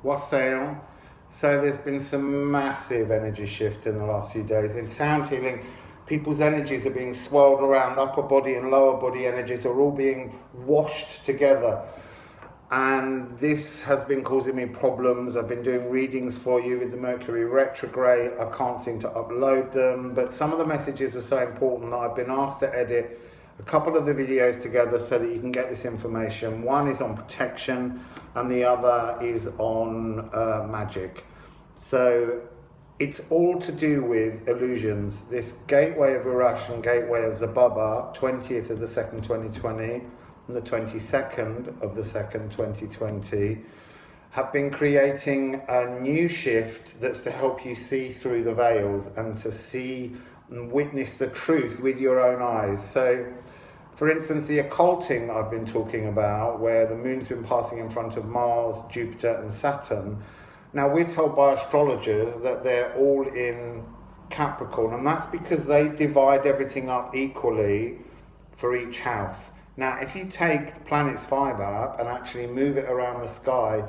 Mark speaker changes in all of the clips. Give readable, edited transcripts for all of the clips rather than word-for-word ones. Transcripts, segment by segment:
Speaker 1: Wassail. So there's been some massive energy shift in the last few days. In sound healing, people's energies are being swirled around, upper body and lower body energies are all being washed together. And this has been causing me problems. I've been doing readings for you with the Mercury retrograde. I can't seem to upload them, but some of the messages are so important that I've been asked to edit a couple of the videos together so that you can get this information. One is on protection and the other is on magic. So it's all to do with illusions. This gateway of Urush and gateway of Zababa, 20th of the 2nd, 2020, and the 22nd of the 2nd, 2020, have been creating a new shift that's to help you see through the veils and to see and witness the truth with your own eyes. So, for instance, the occulting I've been talking about, where the moon's been passing in front of Mars, Jupiter and Saturn. Now, we're told by astrologers that they're all in Capricorn, and that's because they divide everything up equally for each house. Now, if you take the planet's 5 up and actually move it around the sky,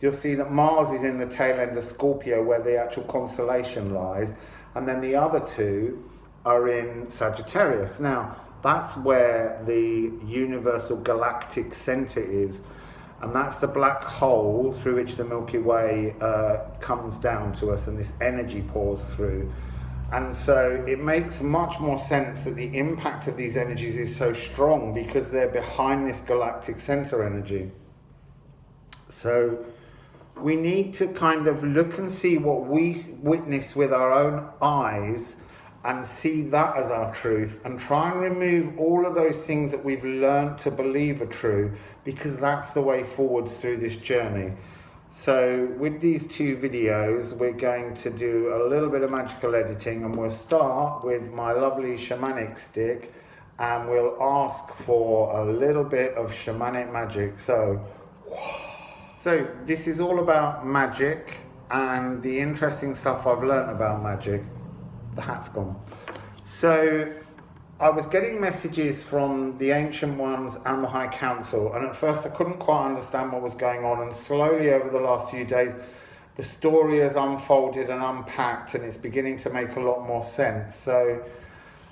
Speaker 1: you'll see that Mars is in the tail end of Scorpio, where the actual constellation lies, and then the other two are in Sagittarius. Now, that's where the universal galactic center is, and that's the black hole through which the Milky Way comes down to us, and this energy pours through. And so it makes much more sense that the impact of these energies is so strong because they're behind this galactic center energy. So we need to kind of look and see what we witness with our own eyes and see that as our truth, and try and remove all of those things that we've learned to believe are true, because that's the way forwards through this journey. So with these 2 videos, we're going to do a little bit of magical editing, and we'll start with my lovely shamanic stick, and we'll ask for a little bit of shamanic magic. So this is all about magic and the interesting stuff I've learned about magic. The hat's gone. So I was getting messages from the Ancient Ones and the High Council, and at first I couldn't quite understand what was going on, and slowly over the last few days the story has unfolded and unpacked, and it's beginning to make a lot more sense. So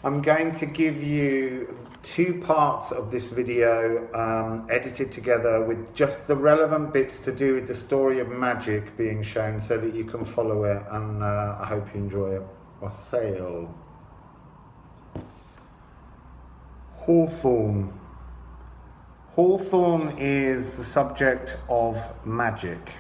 Speaker 1: I'm going to give you 2 parts of this video edited together with just the relevant bits to do with the story of magic being shown so that you can follow it, and I hope you enjoy it. Wassail. Hawthorn. Hawthorn is the subject of magic.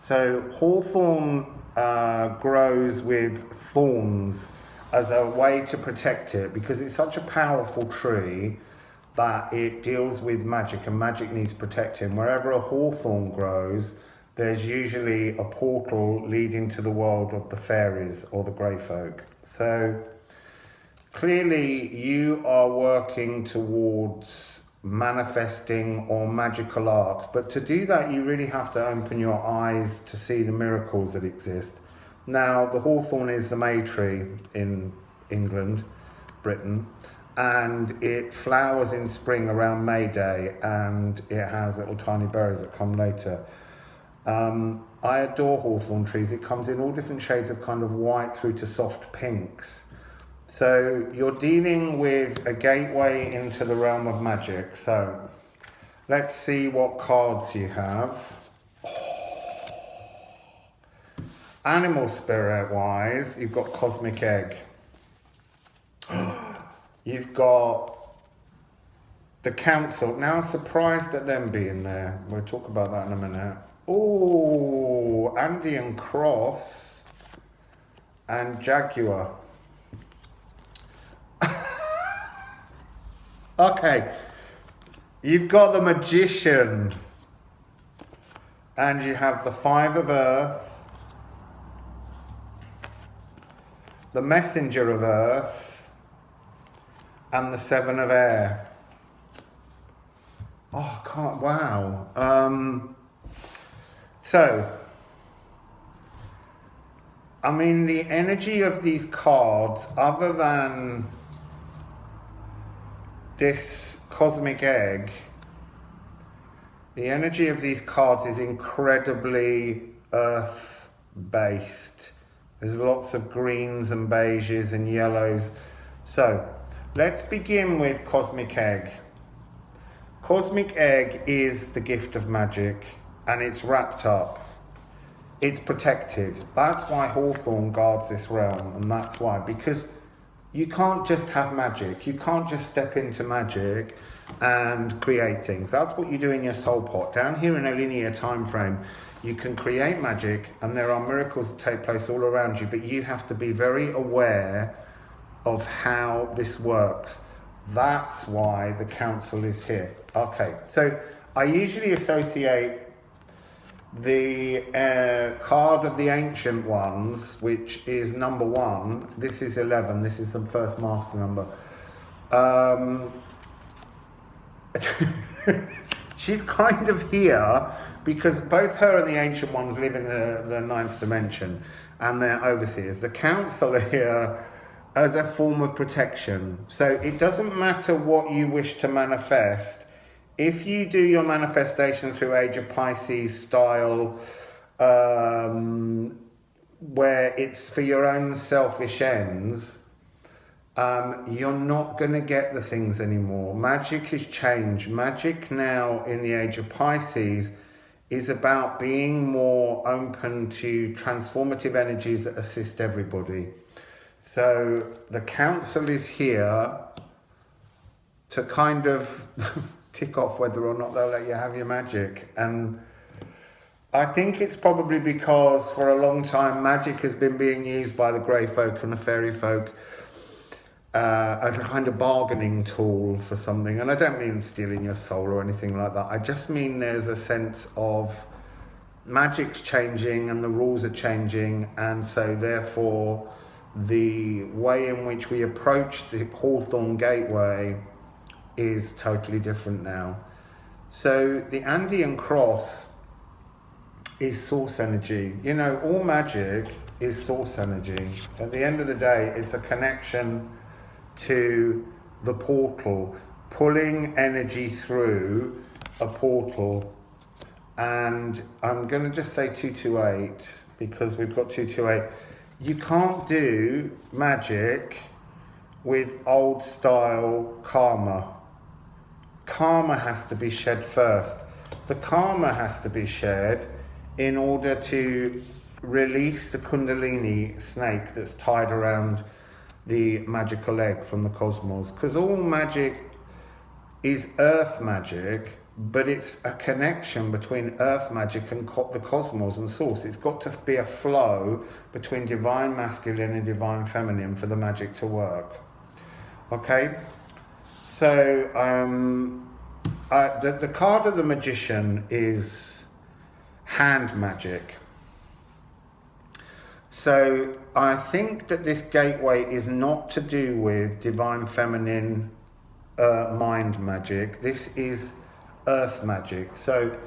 Speaker 1: So hawthorn grows with thorns as a way to protect it, because it's such a powerful tree that it deals with magic, and magic needs protecting. Wherever a hawthorn grows, there's usually a portal leading to the world of the fairies or the grey folk. So clearly you are working towards manifesting or magical arts, but to do that you really have to open your eyes to see the miracles that exist. Now, the hawthorn is the May tree in England, Britain, and it flowers in spring around May Day, and it has little tiny berries that come later. I adore hawthorn trees. It comes in all different shades of kind of white through to soft pinks. So you're dealing with a gateway into the realm of magic. So let's see what cards you have. Animal spirit wise, you've got Cosmic Egg. You've got the Council. Now I'm surprised at them being there. We'll talk about that in a minute. Oh, Andean Cross and Jaguar. Okay, you've got the Magician, and you have the 5 of Earth, the Messenger of Earth, and the 7 of Air. Oh, I can't, wow. So, I mean, the energy of these cards, other than this Cosmic Egg, The energy of these cards is incredibly earth-based. There's lots of greens and beiges and yellows. So, let's begin with Cosmic Egg. Cosmic Egg is the gift of magic, and it's wrapped up. It's protected. That's why Hawthorn guards this realm, and that's why. Because you can't just have magic. You can't just step into magic and create things. That's what you do in your soul pot. Down here in a linear time frame, you can create magic, and there are miracles that take place all around you, but you have to be very aware of how this works. That's why the council is here. Okay, so I usually associate the card of the ancient ones, which is number 1. This is 11. This is the first master number. She's kind of here because both her and the ancient ones live in the 9th dimension, and they're overseers. The council are here as a form of protection. So it doesn't matter what you wish to manifest. If you do your manifestation through Age of Pisces style, where it's for your own selfish ends, you're not going to get the things anymore. Magic has changed. Magic now in the Age of Pisces is about being more open to transformative energies that assist everybody. So the council is here to kind of tick off whether or not they'll let you have your magic. And I think it's probably because for a long time magic has been being used by the grey folk and the fairy folk as a kind of bargaining tool for something. And I don't mean stealing your soul or anything like that. I just mean there's a sense of magic's changing and the rules are changing, and so therefore the way in which we approach the Hawthorn gateway is totally different now. So the Andean cross is source energy. You know, all magic is source energy. At the end of the day, it's a connection to the portal, pulling energy through a portal. And I'm going to just say 228 because we've got 228. You can't do magic with old style karma. Karma has to be shed first. The karma has to be shed in order to release the Kundalini snake that's tied around the magical egg from the cosmos. Because all magic is earth magic, but it's a connection between earth magic and the cosmos and source. It's got to be a flow between divine masculine and divine feminine for the magic to work. Okay? So, the card of the magician is hand magic. So, I think that this gateway is not to do with divine feminine mind magic. This is earth magic. So,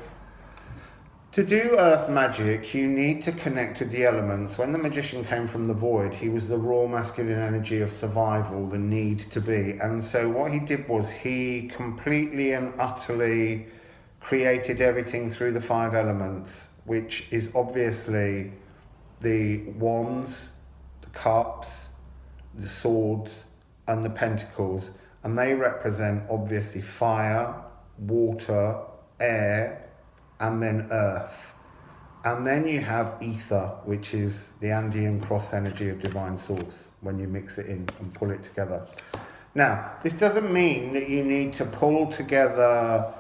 Speaker 1: to do earth magic, you need to connect with the elements. When the magician came from the void, he was the raw masculine energy of survival, the need to be. And so what he did was he completely and utterly created everything through the 5 elements, which is obviously the wands, the cups, the swords, and the pentacles. And they represent obviously fire, water, air, and then earth. And then you have ether, which is the Andean cross energy of divine source when you mix it in and pull it together. Now, this doesn't mean that you need to pull together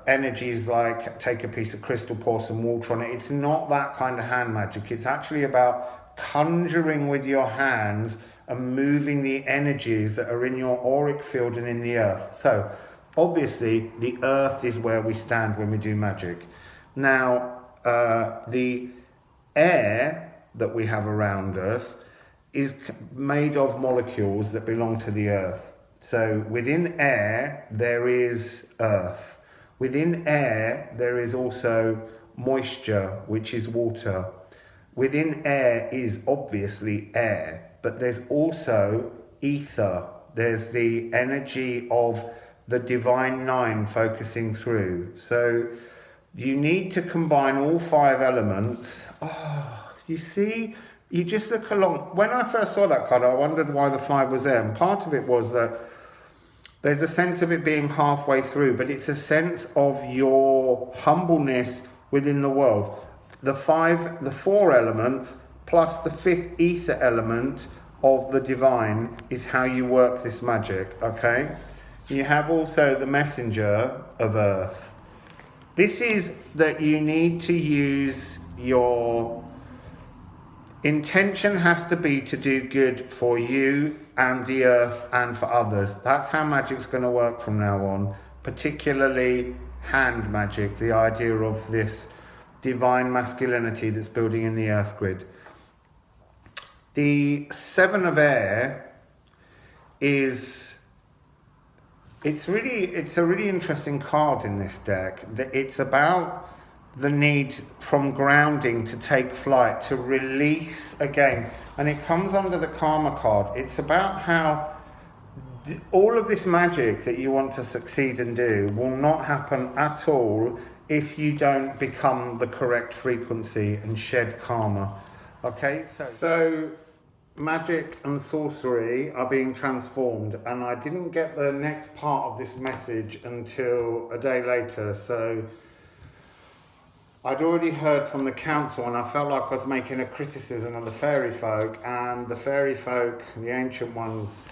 Speaker 1: energies like take a piece of crystal, pour some water on it. It's not that kind of hand magic. It's actually about conjuring with your hands and moving the energies that are in your auric field and in the earth. So, obviously, the earth is where we stand when we do magic. Now, the air that we have around us is made of molecules that belong to the earth. So, within air, there is earth. Within air, there is also moisture, which is water. Within air is obviously air, but there's also ether. There's the energy of the Divine Nine focusing through. So you need to combine all 5 elements. Oh, you see, you just look along. When I first saw that card, I wondered why the 5 was there. And part of it was that there's a sense of it being halfway through, but it's a sense of your humbleness within the world. The 4 elements plus the 5th ether element of the divine is how you work this magic, okay? You have also the messenger of earth. This is that you need to use your intention has to be to do good for you and the earth and for others. That's how magic's going to work from now on, particularly hand magic, the idea of this divine masculinity that's building in the earth grid. The 7 of air is, it's a really interesting card in this deck. It's about the need from grounding to take flight, to release again, and it comes under the karma card. It's about how all of this magic that you want to succeed and do will not happen at all if you don't become the correct frequency and shed karma. Okay, so magic and sorcery are being transformed, and I didn't get the next part of this message until a day later. So I'd already heard from the council, and I felt like I was making a criticism of the fairy folk, and the fairy folk, the ancient ones,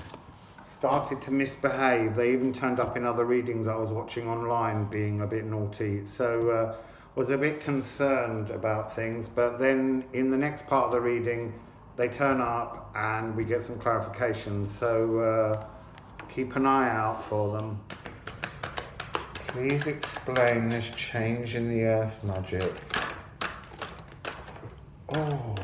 Speaker 1: started to misbehave. They even turned up in other readings I was watching online being a bit naughty. So was a bit concerned about things, but then in the next part of the reading they turn up and we get some clarifications. So keep an eye out for them. Please explain this change in the earth magic. Oh.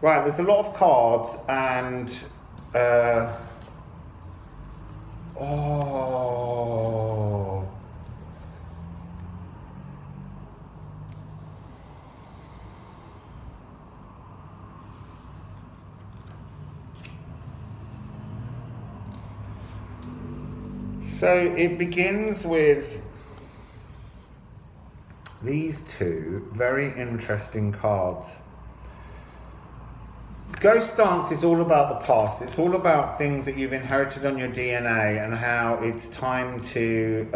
Speaker 1: Right, there's a lot of cards and oh. So it begins with these 2 very interesting cards. Ghost Dance is all about the past. It's all about things that you've inherited on your DNA and how it's time to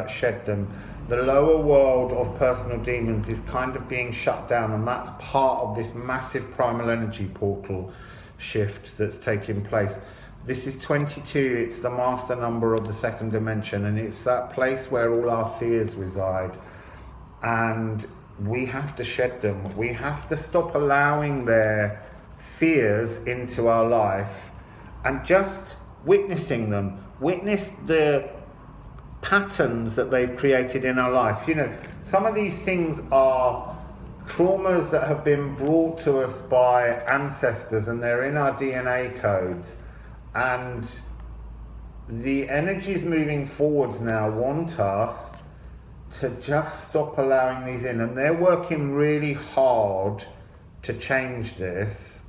Speaker 1: shed them. The lower world of personal demons is kind of being shut down, and that's part of this massive primal energy portal shift that's taking place. This is 22, it's the master number of the 2nd dimension, and it's that place where all our fears reside. And we have to shed them. We have to stop allowing their fears into our life and just witnessing them. Witness the patterns that they've created in our life. You know, some of these things are traumas that have been brought to us by ancestors, and they're in our DNA codes. And the energies moving forwards now want us to just stop allowing these in, and they're working really hard to change this.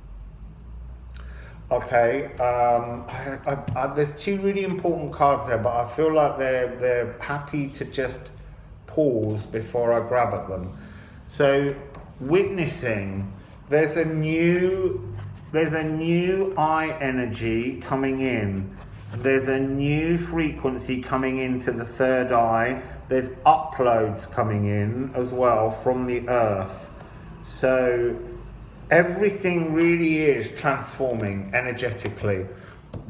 Speaker 1: Okay, there's 2 really important cards there, but I feel like they're happy to just pause before I grab at them. So witnessing, there's a new eye energy coming in. There's a new frequency coming into the 3rd eye. There's uploads coming in as well from the earth. So everything really is transforming energetically.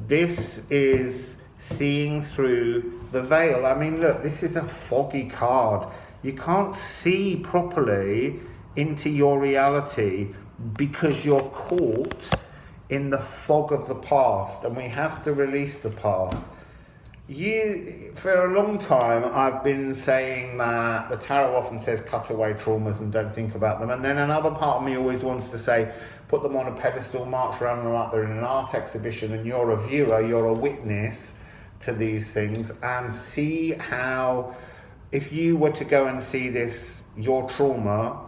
Speaker 1: This is seeing through the veil. I mean, look, this is a foggy card. You can't see properly into your reality because you're caught in the fog of the past, and we have to release the past. For a long time I've been saying that the tarot often says cut away traumas and don't think about them, and then another part of me always wants to say put them on a pedestal, march around them like they're in an art exhibition, and you're a viewer, you're a witness to these things, and see how, if you were to go and see this, your trauma,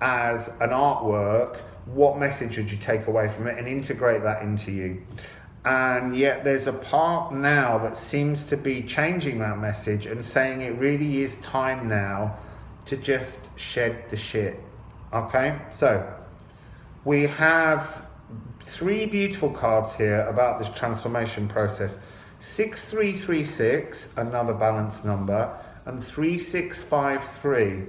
Speaker 1: as an artwork, what message would you take away from it and integrate that into you? And yet there's a part now that seems to be changing that message and saying it really is time now to just shed the shit. Okay, so we have 3 beautiful cards here about this transformation process. 6336, another balanced number, and 3653.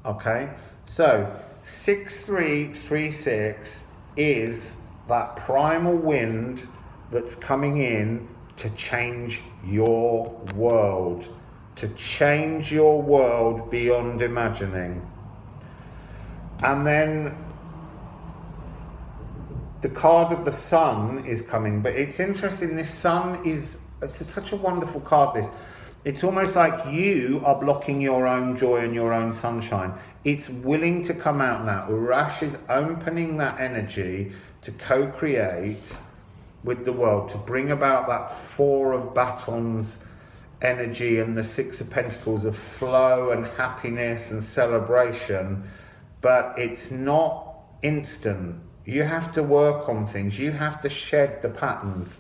Speaker 1: Okay, so 6336 is that primal wind that's coming in to change your world, to change your world beyond imagining. And then the card of the sun is coming, but it's interesting, this sun is, it's such a wonderful card, this. It's almost like you are blocking your own joy and your own sunshine. It's willing to come out now. Urash is opening that energy to co-create with the world, to bring about that 4 of batons energy and the 6 of pentacles of flow and happiness and celebration. But it's not instant. You have to work on things. You have to shed the patterns.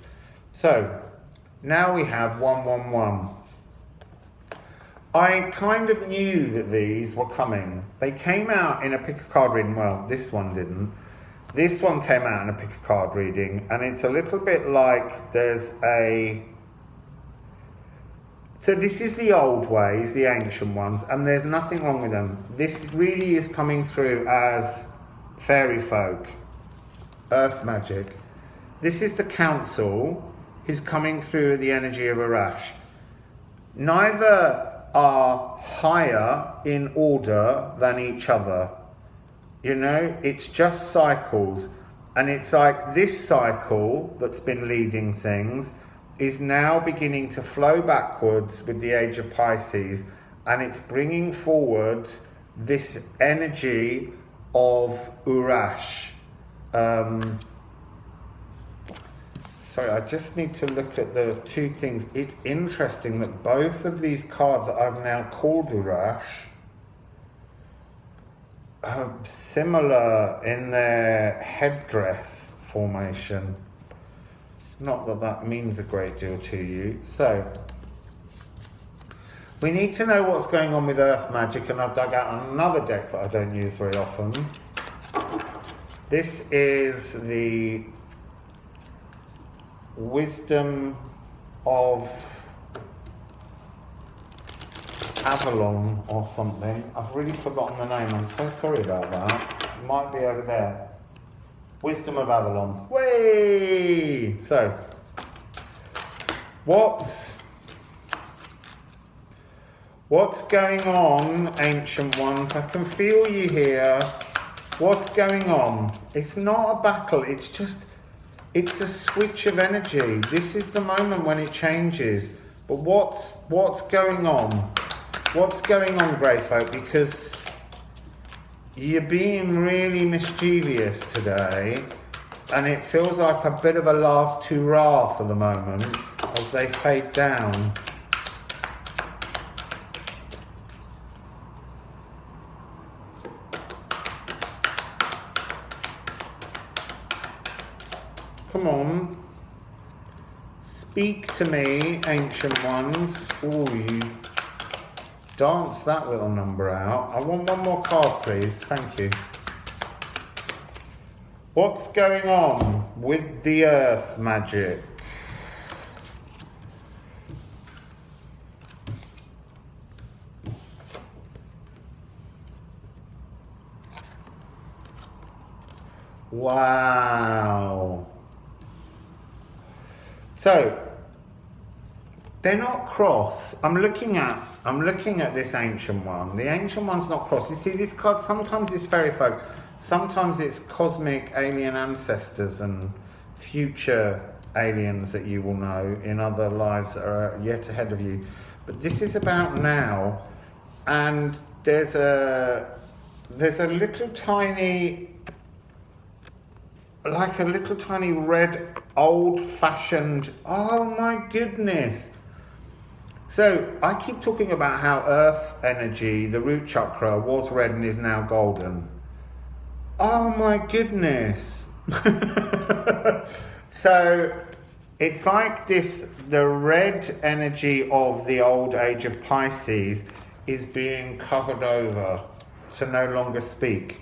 Speaker 1: So now we have 111. I kind of knew that these were coming. They came out in a pick a card reading. Well, this one didn't. This one came out in a pick a card reading, and it's a little bit like there's a... So this is the old ways, the ancient ones, and there's nothing wrong with them. This really is coming through as fairy folk, earth magic. This is the council who's coming through the energy of Urash. Neither are higher in order than each other. You know, it's just cycles. And it's like this cycle that's been leading things is now beginning to flow backwards with the age of Pisces, and it's bringing forward this energy of Urash. Sorry, I just need to look at the 2 things. It's interesting that both of these cards that I've now called Urash are similar in their headdress formation. Not that that means a great deal to you. So, we need to know what's going on with earth magic, and I've dug out another deck that I don't use very often. This is the Wisdom of Avalon or something. I've really forgotten the name. I'm so sorry about that. It might be over there. Wisdom of Avalon. Way. So, what's going on, ancient ones? I can feel you here. What's going on? It's not a battle. It's just, it's a switch of energy. This is the moment when it changes. But what's going on? What's going on, grey folk? Because you're being really mischievous today, and it feels like a bit of a last hurrah for the moment as they fade down. Come on. Speak to me, ancient ones. Oh, you dance that little number out. I want one more card, please. Thank you. What's going on with the earth magic? Wow. So, they're not cross. I'm looking at this ancient one. The ancient one's not cross. You see, this card, sometimes it's fairy folk, sometimes it's cosmic alien ancestors and future aliens that you will know in other lives that are yet ahead of you. But this is about now, and there's a little tiny, like a little tiny red old-fashioned, oh my goodness. So I keep talking about how earth energy, the root chakra, was red and is now golden. Oh my goodness. So it's like this, the red energy of the old age of Pisces is being covered over to no longer speak.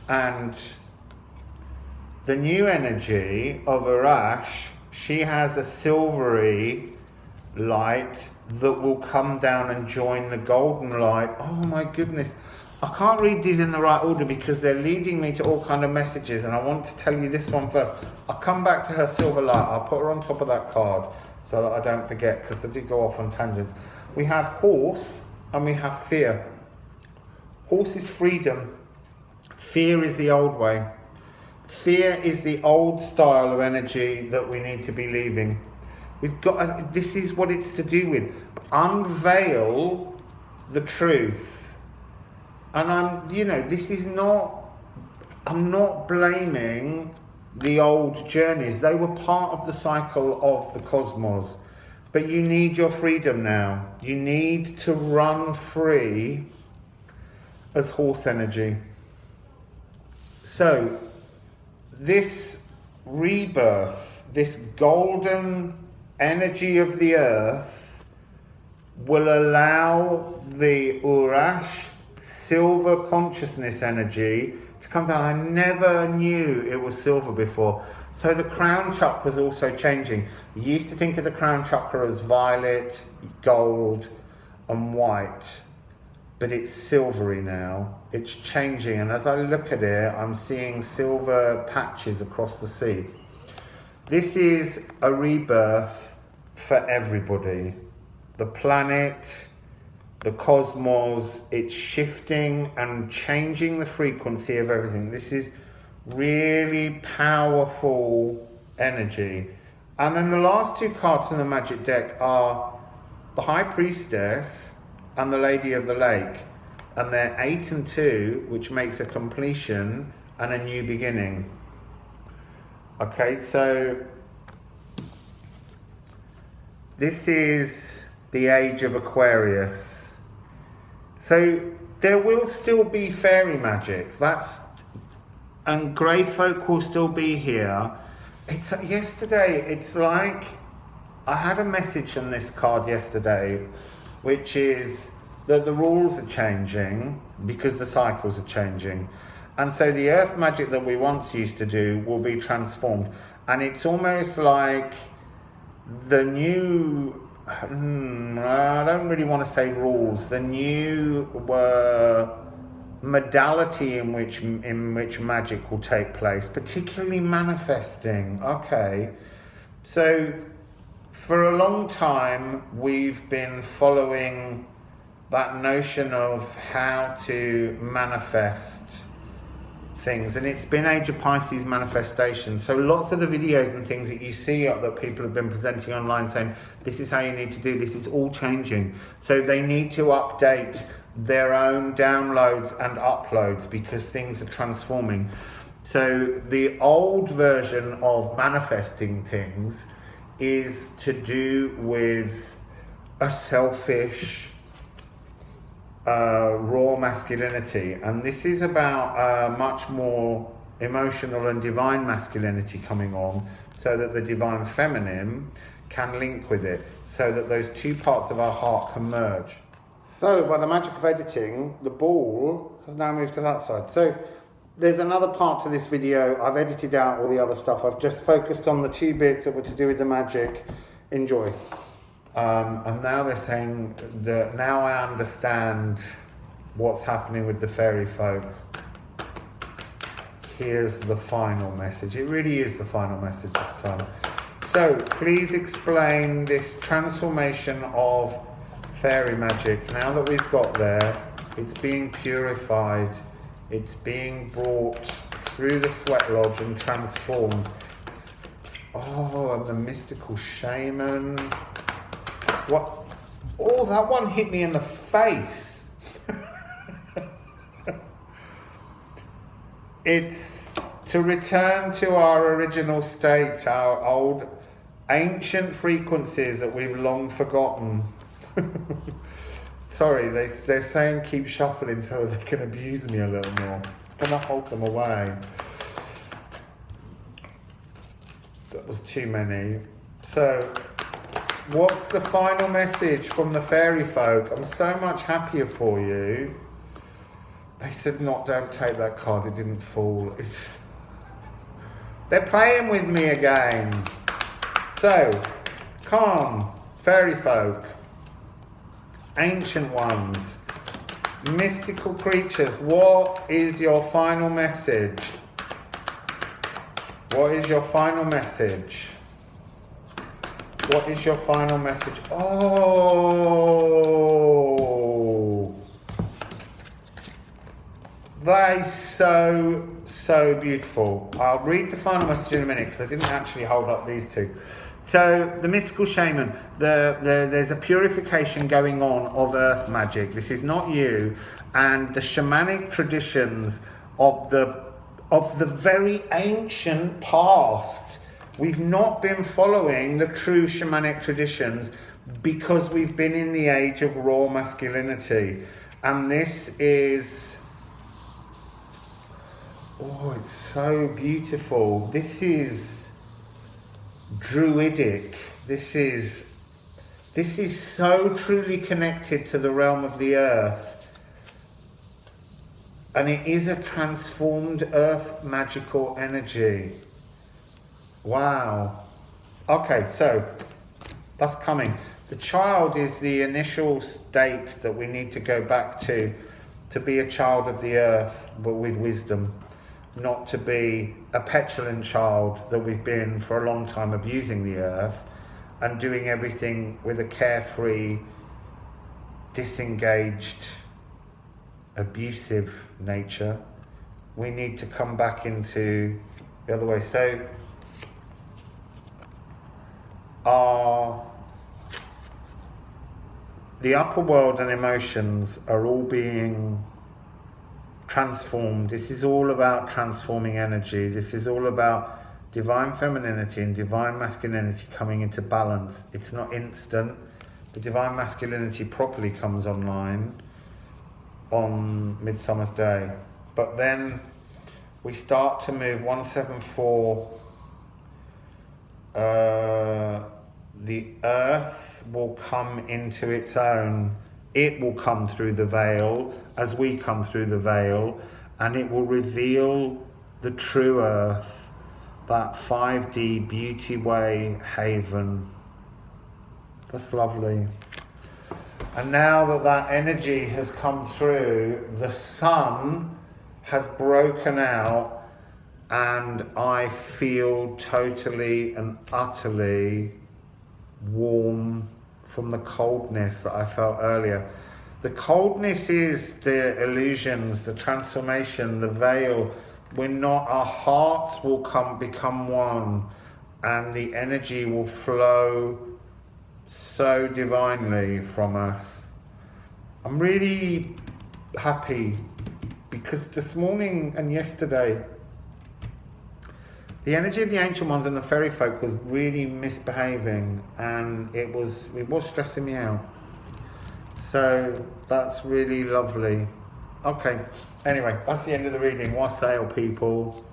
Speaker 1: And the new energy of Arash, she has a silvery light that will come down and join the golden light. Oh my goodness. I can't read these in the right order because they're leading me to all kind of messages, and I want to tell you this one first. I'll come back to her silver light. I'll put her on top of that card so that I don't forget, because I did go off on tangents. We have horse and we have fear. Horse is freedom. Fear is the old way. Fear is the old style of energy that we need to be leaving. We've got, this is what it's to do with. Unveil the truth. And I'm not blaming the old journeys. They were part of the cycle of the cosmos. But you need your freedom now. You need to run free as horse energy. So, this rebirth, this golden energy of the earth will allow the Urash silver consciousness energy to come down. I never knew it was silver before. So the crown chakra is also changing. You used to think of the crown chakra as violet, gold and white, but it's silvery now. It's changing, and as I look at it, I'm seeing silver patches across the sea. This is a rebirth for everybody. The planet, the cosmos, it's shifting and changing the frequency of everything. This is really powerful energy. And then the last two cards in the magic deck are the High Priestess and the Lady of the Lake. And they're 8 and 2, which makes a completion and a new beginning. Okay, so this is the age of Aquarius. So there will still be fairy magic. And grey folk will still be here. It's like I had a message on this card yesterday, which is that the rules are changing because the cycles are changing. And so the earth magic that we once used to do will be transformed. And it's almost like the new, I don't really want to say rules, the new modality in which magic will take place, particularly manifesting. Okay, so for a long time we've been following that notion of how to manifest things, and it's been Age of Pisces manifestation. So lots of the videos and things that you see that people have been presenting online saying this is how you need to do this, it's all changing. So they need to update their own downloads and uploads because things are transforming. So the old version of manifesting things is to do with a selfish raw masculinity, and this is about much more emotional and divine masculinity coming on, so that the divine feminine can link with it, so that those two parts of our heart can merge. So by the magic of editing, the ball has now moved to that side. So there's another part to this video. I've edited out all the other stuff. I've just focused on the two bits that were to do with the magic. Enjoy. And now they're saying that now I understand what's happening with the fairy folk. Here's the final message. It really is the final message this time. So please explain this transformation of fairy magic. Now that we've got there, it's being purified. It's being brought through the sweat lodge and transformed. Oh, and the mystical shaman. What? Oh, that one hit me in the face. It's to return to our original state, our old ancient frequencies that we've long forgotten. Sorry, they're saying keep shuffling so they can abuse me a little more. gonna hold them away. That was too many. So, what's the final message from the fairy folk? I'm so much happier for you. They said not, don't take that card, it didn't fall. They're playing with me again. So, come on, fairy folk, ancient ones, mystical creatures, what is your final message? What is your final message? What is your final message? Oh, that is so beautiful. I'll read the final message in a minute because I didn't actually hold up these two. So the mystical shaman, there's a purification going on of earth magic. This is not you, and the shamanic traditions of the very ancient past. We've not been following the true shamanic traditions because we've been in the age of raw masculinity, and this is, oh, it's so beautiful. This is druidic. This is so truly connected to the realm of the earth, and it is a transformed earth magical energy. Wow. Okay, so that's coming. The child is the initial state that we need to go back to be a child of the earth, but with wisdom. Not to be a petulant child that we've been for a long time abusing the earth and doing everything with a carefree, disengaged, abusive nature. We need to come back into the other way. So the upper world and emotions are all being transformed. This is all about transforming energy. This is all about divine femininity and divine masculinity coming into balance. It's not instant. The divine masculinity properly comes online on Midsummer's Day. But then we start to move 174. The earth will come into its own. It will come through the veil as we come through the veil, and it will reveal the true earth, that 5D beauty way haven. That's lovely. And now that energy has come through, the sun has broken out, and I feel totally and utterly warm from the coldness that I felt earlier. The coldness is the illusions, the transformation, the veil. Our hearts will become one, and the energy will flow so divinely from us. I'm really happy because this morning and yesterday, the energy of the ancient ones and the fairy folk was really misbehaving, and it was stressing me out. So that's really lovely. Okay, anyway, that's the end of the reading. Wassail, people.